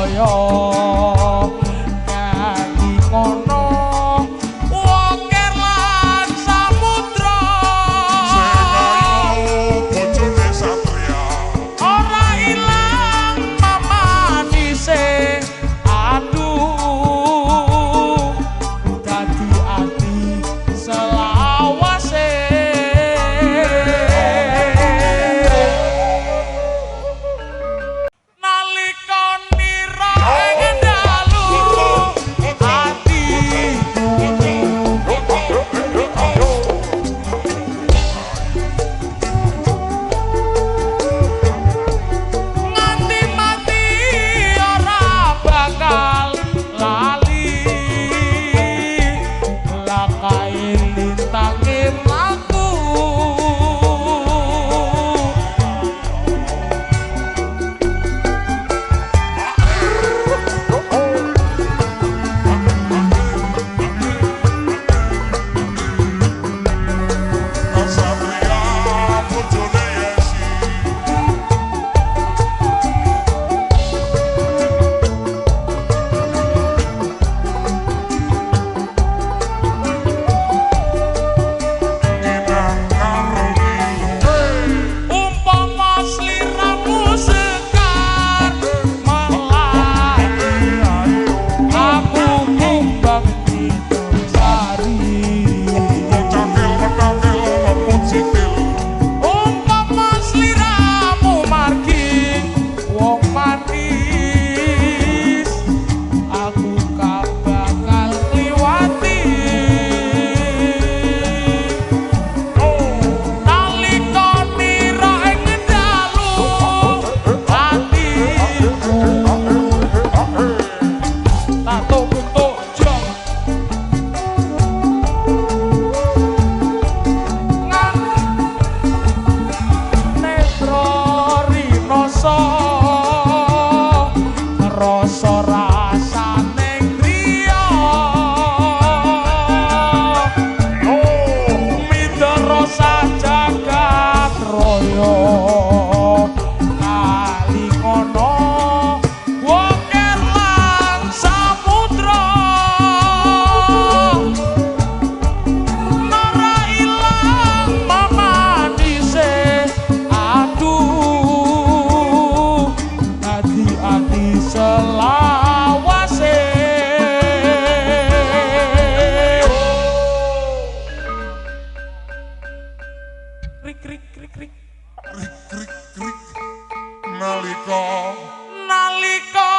satraya nyanyi kono wokir lan samudra sing ayu bojone satria ora ilang mamanise aduh dadi ati selawase nalika nira ing dalu nganti mati ora bakal lali lakai lintange mlaku satria bojone yesi kinang karo umpama sliramu sekar melati aku kumbang sari cakil metakil leput sikil umpama sliramu margi wong manis aku gak bakal kliwati nalika nira ing dalu atiku tak tuk jong netro rinoso rasa rasane griya midara sajagat raya kali kono wokir lan samudra ora ilang mamanise aduh dadi ati selawase krik krik krik krik krik krik krik nalika nalika